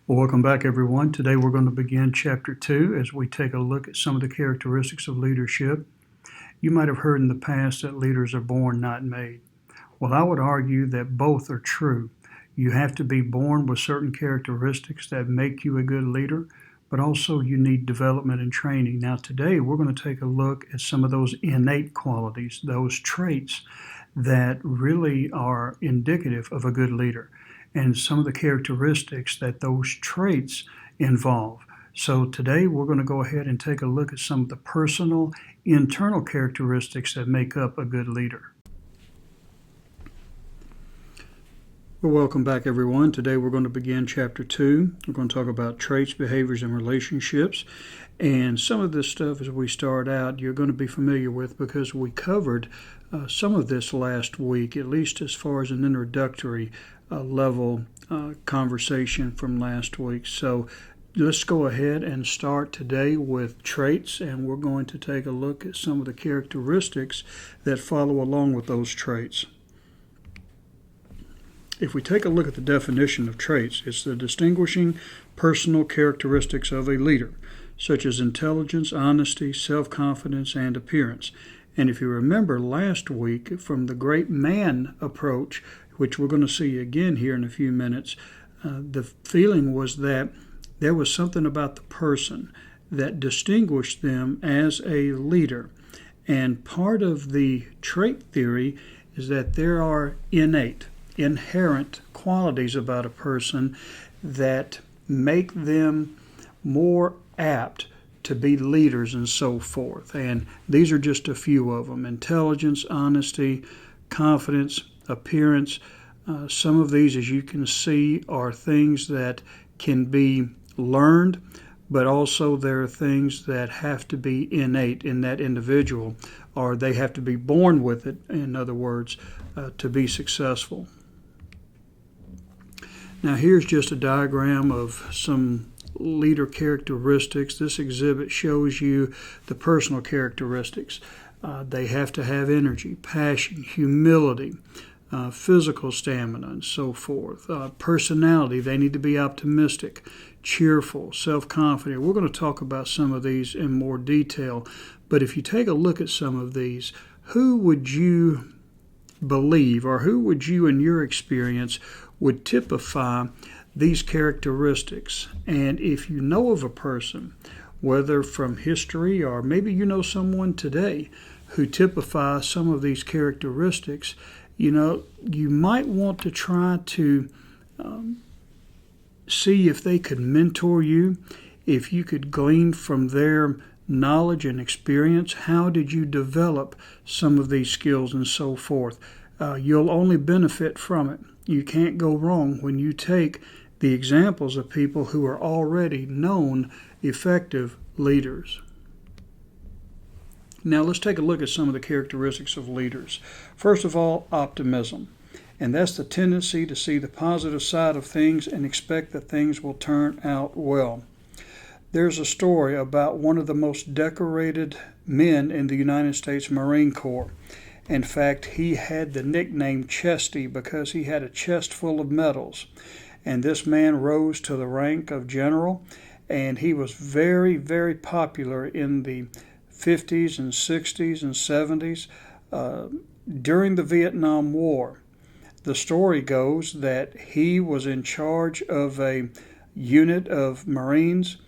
Well, welcome back, everyone. Today we're going to begin Chapter 2 as we take a look at some of the characteristics of leadership. You might have heard in the past that leaders are born, not made. Well, I would argue that both are true. You have to be born with certain characteristics that make you a good leader, but also you need development and training. Now, today we're going to take a look at some of those innate qualities, those traits that really are indicative of a good leader, and some of the characteristics that those traits involve. So today we're going to go ahead and take a look at some of the personal, internal characteristics that make up a good leader. Well, welcome back, everyone. Today we're going to begin Chapter 2. We're going to talk about traits, behaviors, and relationships. And some of this stuff, as we start out, you're going to be familiar with because we covered some of this last week, at least as far as an introductory level conversation from last week. So let's go ahead and start today with traits, and we're going to take a look at some of the characteristics that follow along with those traits. If we take a look at the definition of traits, it's the distinguishing personal characteristics of a leader, such as intelligence, honesty, self-confidence, and appearance. And if you remember last week from the great man approach, which we're going to see again here in a few minutes, the feeling was that there was something about the person that distinguished them as a leader. And part of the trait theory is that there are innate, inherent qualities about a person that make them more apt to be leaders and so forth. And these are just a few of them: intelligence, honesty, confidence, appearance. Some of these, as you can see, are things that can be learned, but also there are things that have to be innate in that individual, or they have to be born with it, in other words, to be successful. Now here's just a diagram of some leader characteristics. This exhibit shows you the personal characteristics. They have to have energy, passion, humility, physical stamina, and so forth. Personality, they need to be optimistic, cheerful, self-confident. We're going to talk about some of these in more detail, but if you take a look at some of these, who would you believe, or who would you in your experience would typify these characteristics? And if you know of a person, whether from history or maybe you know someone today who typifies some of these characteristics, you might want to try to see if they could mentor you, if you could glean from their knowledge and experience, how did you develop some of these skills and so forth. You'll only benefit from it. You can't go wrong when you take the examples of people who are already known effective leaders. Now let's take a look at some of the characteristics of leaders. First of all, optimism. And that's the tendency to see the positive side of things and expect that things will turn out well. There's a story about one of the most decorated men in the United States Marine Corps. In fact, he had the nickname Chesty because he had a chest full of medals. And this man rose to the rank of general, and he was very, very popular in the 50s and 60s and 70s during the Vietnam War. The story goes that he was in charge of a unit of Marines.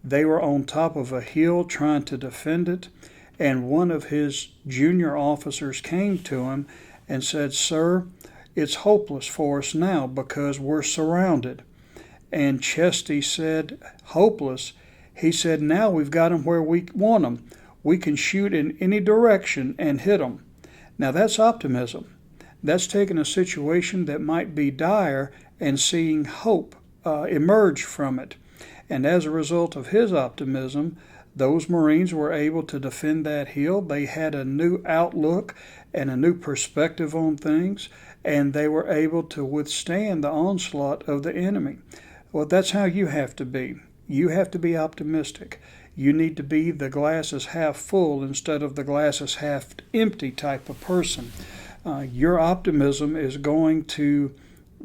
They were on top of a hill trying to defend it, and one of his junior officers came to him and said, "Sir, it's hopeless for us now because we're surrounded." And Chesty said, "Hopeless?" He said, "Now we've got them where we want them. We can shoot in any direction and hit them." Now that's optimism. That's taking a situation that might be dire and seeing hope emerge from it. And as a result of his optimism, those Marines were able to defend that hill. They had a new outlook and a new perspective on things, and they were able to withstand the onslaught of the enemy. Well, that's how you have to be. You have to be optimistic. You need to be the glass is half full instead of the glass is half empty type of person. Your optimism is going to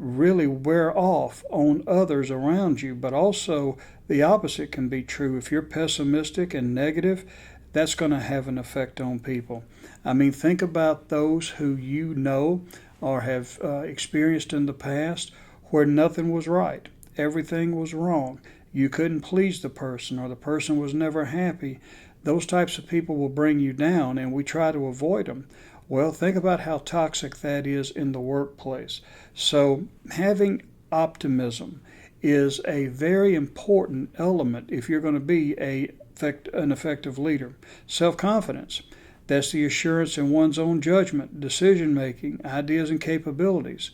really wear off on others around you. But also the opposite can be true. If you're pessimistic and negative, that's going to have an effect on people. I mean, think about those who you know or have experienced in the past where nothing was right, everything was wrong. You couldn't please the person, or the person was never happy. Those types of people will bring you down, and we try to avoid them. Well, think about how toxic that is in the workplace. So having optimism is a very important element if you're going to be an effective leader. Self-confidence, that's the assurance in one's own judgment, decision-making, ideas, and capabilities.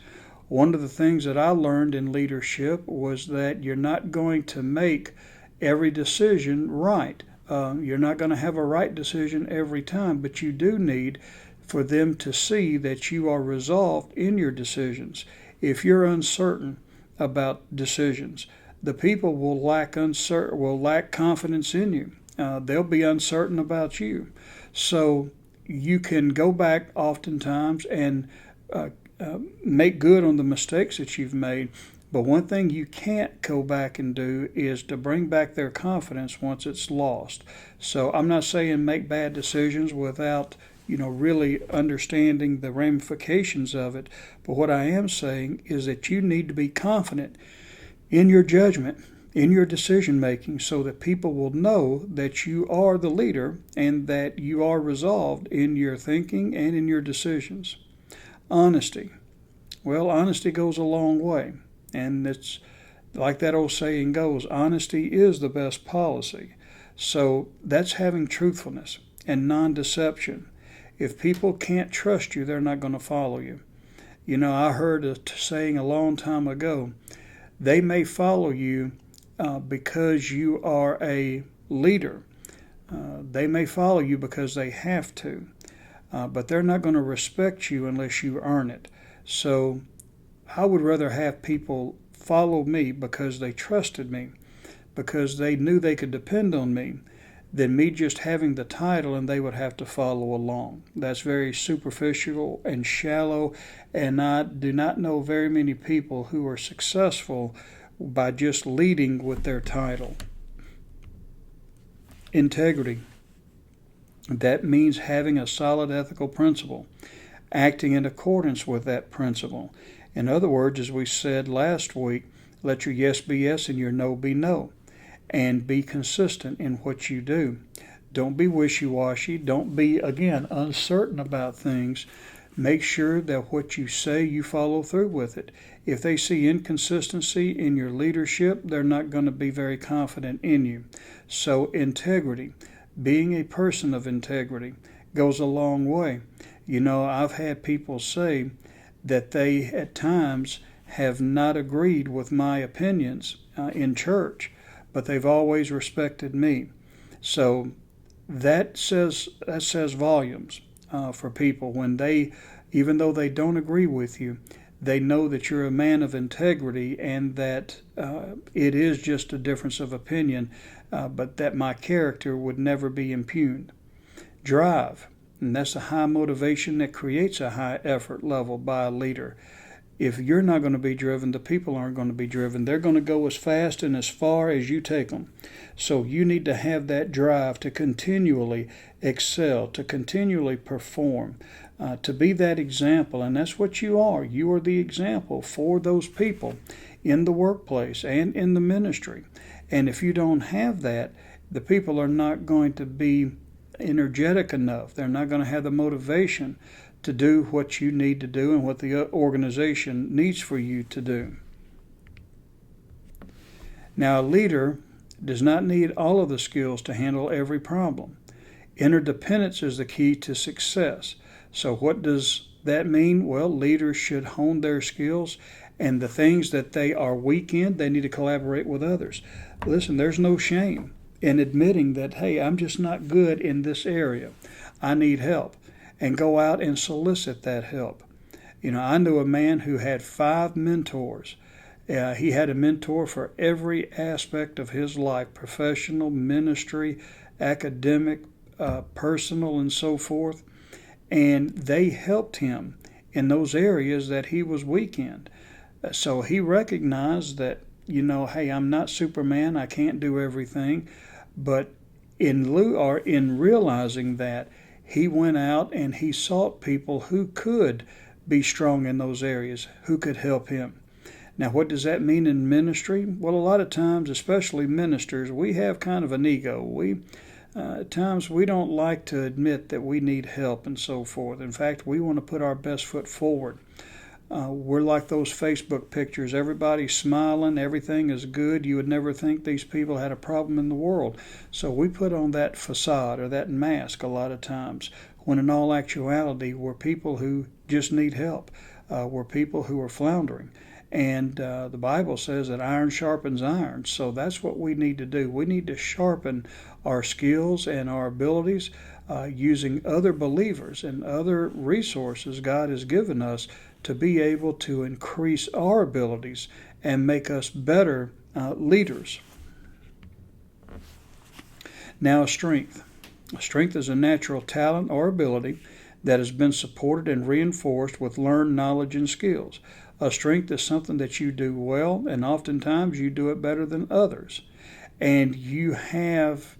One of the things that I learned in leadership was that you're not going to make every decision right. You're not going to have a right decision every time, but you do need for them to see that you are resolved in your decisions. If you're uncertain about decisions, the people will lack confidence in you. They'll be uncertain about you. So you can go back oftentimes and make good on the mistakes that you've made. But one thing you can't go back and do is to bring back their confidence once it's lost. So I'm not saying make bad decisions without really understanding the ramifications of it. But what I am saying is that you need to be confident in your judgment, in your decision making, so that people will know that you are the leader and that you are resolved in your thinking and in your decisions. Honesty. Well, honesty goes a long way. And it's like that old saying goes, honesty is the best policy. So that's having truthfulness and non-deception. If people can't trust you, they're not going to follow you. I heard a saying a long time ago, they may follow you because you are a leader. They may follow you because they have to, but they're not going to respect you unless you earn it. So I would rather have people follow me because they trusted me, because they knew they could depend on me, than me just having the title and they would have to follow along. That's very superficial and shallow, and I do not know very many people who are successful by just leading with their title. Integrity. That means having a solid ethical principle, acting in accordance with that principle. In other words, as we said last week, let your yes be yes and your no be no, and be consistent in what you do. Don't be wishy-washy. Don't be, again, uncertain about things. Make sure that what you say, you follow through with it. If they see inconsistency in your leadership, they're not going to be very confident in you. So integrity, being a person of integrity, goes a long way. I've had people say that they at times have not agreed with my opinions in church, but they've always respected me. So that says volumes for people when they, even though they don't agree with you, they know that you're a man of integrity and that it is just a difference of opinion, but that my character would never be impugned. Drive. And that's a high motivation that creates a high effort level by a leader. If you're not going to be driven, the people aren't going to be driven. They're going to go as fast and as far as you take them. So you need to have that drive to continually excel, to continually perform, to be that example. And that's what you are. You are the example for those people in the workplace and in the ministry. And if you don't have that, the people are not going to be energetic enough. They're not going to have the motivation to do what you need to do and what the organization needs for you to do. Now, a leader does not need all of the skills to handle every problem. Interdependence is the key to success. So what does that mean? Well, leaders should hone their skills, and the things that they are weak in, they need to collaborate with others. Listen, there's no shame in admitting that, hey, I'm just not good in this area. I need help. And go out and solicit that help. I knew a man who had 5 mentors. He had a mentor for every aspect of his life, professional, ministry, academic, personal, and so forth. And they helped him in those areas that he was weak in. So he recognized that, hey, I'm not Superman. I can't do everything. But in realizing that, he went out and he sought people who could be strong in those areas, who could help him. Now, what does that mean in ministry? Well, a lot of times, especially ministers, we have kind of an ego. At times we don't like to admit that we need help and so forth. In fact, we want to put our best foot forward. We're like those Facebook pictures. Everybody's smiling. Everything is good. You would never think these people had a problem in the world. So we put on that facade or that mask a lot of times, when in all actuality we're people who just need help. We're people who are floundering. And the Bible says that iron sharpens iron. So that's what we need to do. We need to sharpen our skills and our abilities using other believers and other resources God has given us to be able to increase our abilities and make us better leaders. Now, strength. Strength is a natural talent or ability that has been supported and reinforced with learned knowledge and skills. A strength is something that you do well, and oftentimes you do it better than others. And you have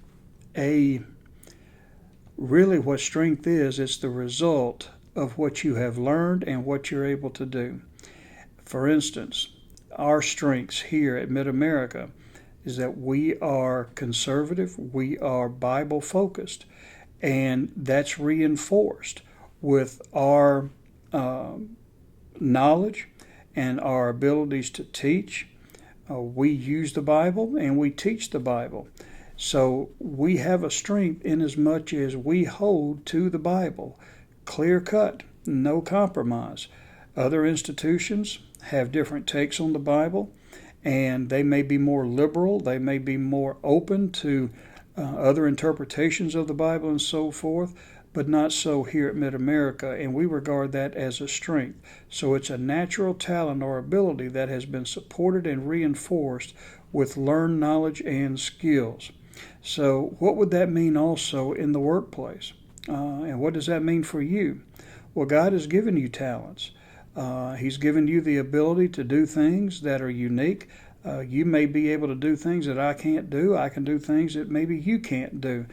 really what strength is, it's the result of what you have learned and what you're able to do. For instance, our strengths here at Mid-America is that we are conservative, we are Bible focused, and that's reinforced with our knowledge and our abilities to teach. We use the Bible and we teach the Bible. So we have a strength in as much as we hold to the Bible, clear cut, no compromise. Other institutions have different takes on the Bible, and they may be more liberal, they may be more open to other interpretations of the Bible and so forth, but not so here at Mid-America, and we regard that as a strength. So it's a natural talent or ability that has been supported and reinforced with learned knowledge and skills. So what would that mean also in the workplace? And what does that mean for you? Well, God has given you talents. He's given you the ability to do things that are unique. You may be able to do things that I can't do. I can do things that maybe you can't do.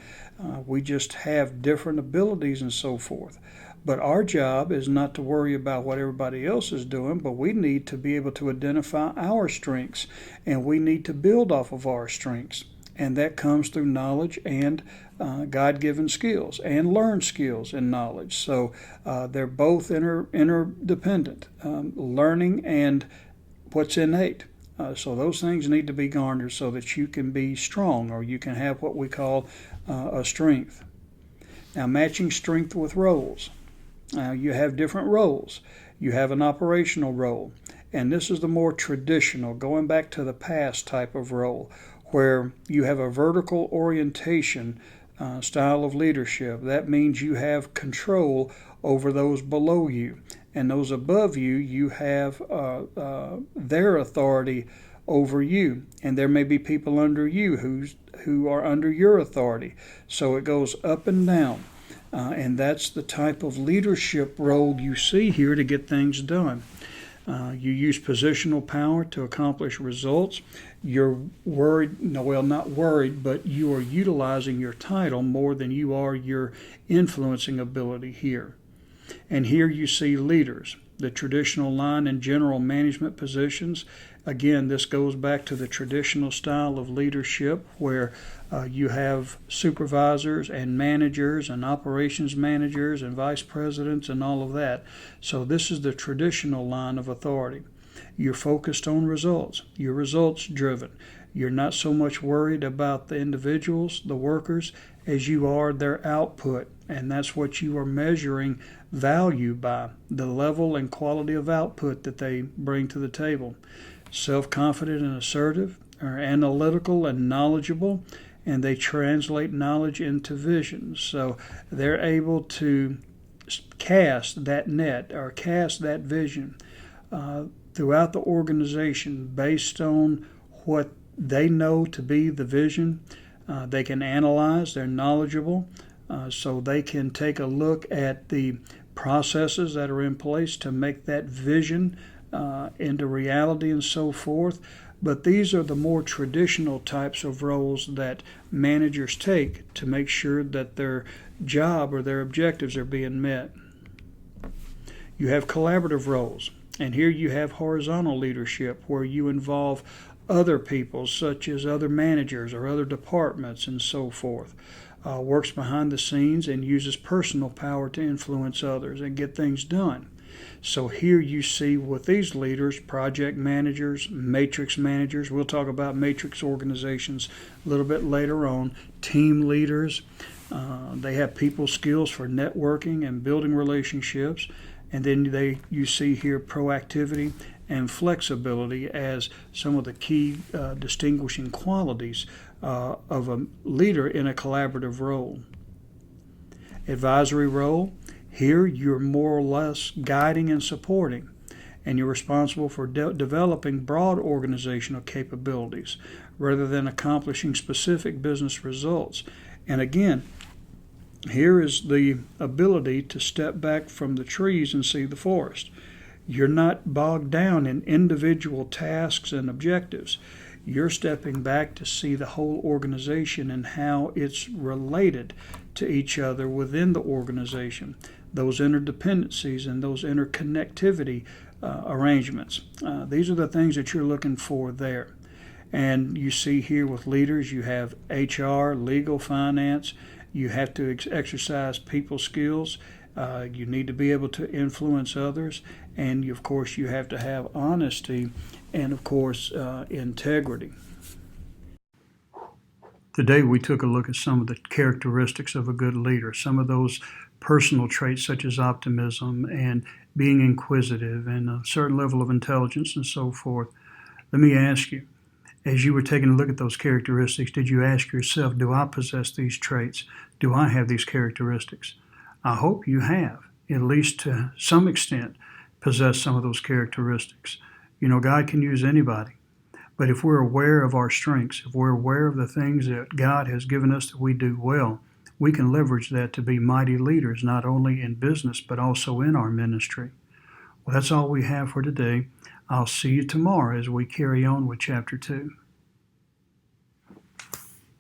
We just have different abilities and so forth. But our job is not to worry about what everybody else is doing, but we need to be able to identify our strengths, and we need to build off of our strengths. And that comes through knowledge and God-given skills and learned skills and knowledge. So they're both interdependent, learning and what's innate. So those things need to be garnered so that you can be strong, or you can have what we call a strength. Now, matching strength with roles. You have different roles. You have an operational role, and this is the more traditional, going back to the past type of role, where you have a vertical orientation style of leadership. That means you have control over those below you, and those above you, you have their authority over you, and there may be people under you who are under your authority. So it goes up and down, and that's the type of leadership role you see here to get things done. You use positional power to accomplish results. You're not worried, but you are utilizing your title more than you are your influencing ability here. And here you see leaders, the traditional line and general management positions. Again, this goes back to the traditional style of leadership where you have supervisors and managers and operations managers and vice presidents and all of that. So this is the traditional line of authority. You're focused on results. You're results driven. You're not so much worried about the individuals, the workers, as you are their output. And that's what you are measuring value by, the level and quality of output that they bring to the table. Self-confident and assertive, are analytical and knowledgeable, and they translate knowledge into vision. So they're able to cast that net or cast that vision throughout the organization based on what they know to be the vision. They can analyze, they're knowledgeable, so they can take a look at the processes that are in place to make that vision into reality and so forth. But these are the more traditional types of roles that managers take to make sure that their job or their objectives are being met. You have collaborative roles, and here you have horizontal leadership where you involve other people, such as other managers or other departments and so forth. Works behind the scenes and uses personal power to influence others and get things done. So here you see with these leaders, project managers, matrix managers, we'll talk about matrix organizations a little bit later on, team leaders, they have people skills for networking and building relationships, and then you see here proactivity and flexibility as some of the key distinguishing qualities of a leader in a collaborative role. Advisory role, here you're more or less guiding and supporting, and you're responsible for developing broad organizational capabilities rather than accomplishing specific business results. And again, here is the ability to step back from the trees and see the forest. You're not bogged down in individual tasks and objectives. You're stepping back to see the whole organization and how it's related to each other within the organization, those interdependencies and those interconnectivity arrangements. These are the things that you're looking for there. And you see here with leaders, you have HR, legal, finance. You have to exercise people skills. You need to be able to influence others. And of course, you have to have honesty and, of course, integrity. Today, we took a look at some of the characteristics of a good leader, some of those personal traits such as optimism and being inquisitive and a certain level of intelligence and so forth. Let me ask you, as you were taking a look at those characteristics, did you ask yourself, do I possess these traits? Do I have these characteristics? I hope you have, at least to some extent, possess some of those characteristics. You know, God can use anybody. But if we're aware of our strengths, if we're aware of the things that God has given us that we do well, we can leverage that to be mighty leaders, not only in business, but also in our ministry. Well, that's all we have for today. I'll see you tomorrow as we carry on with Chapter 2.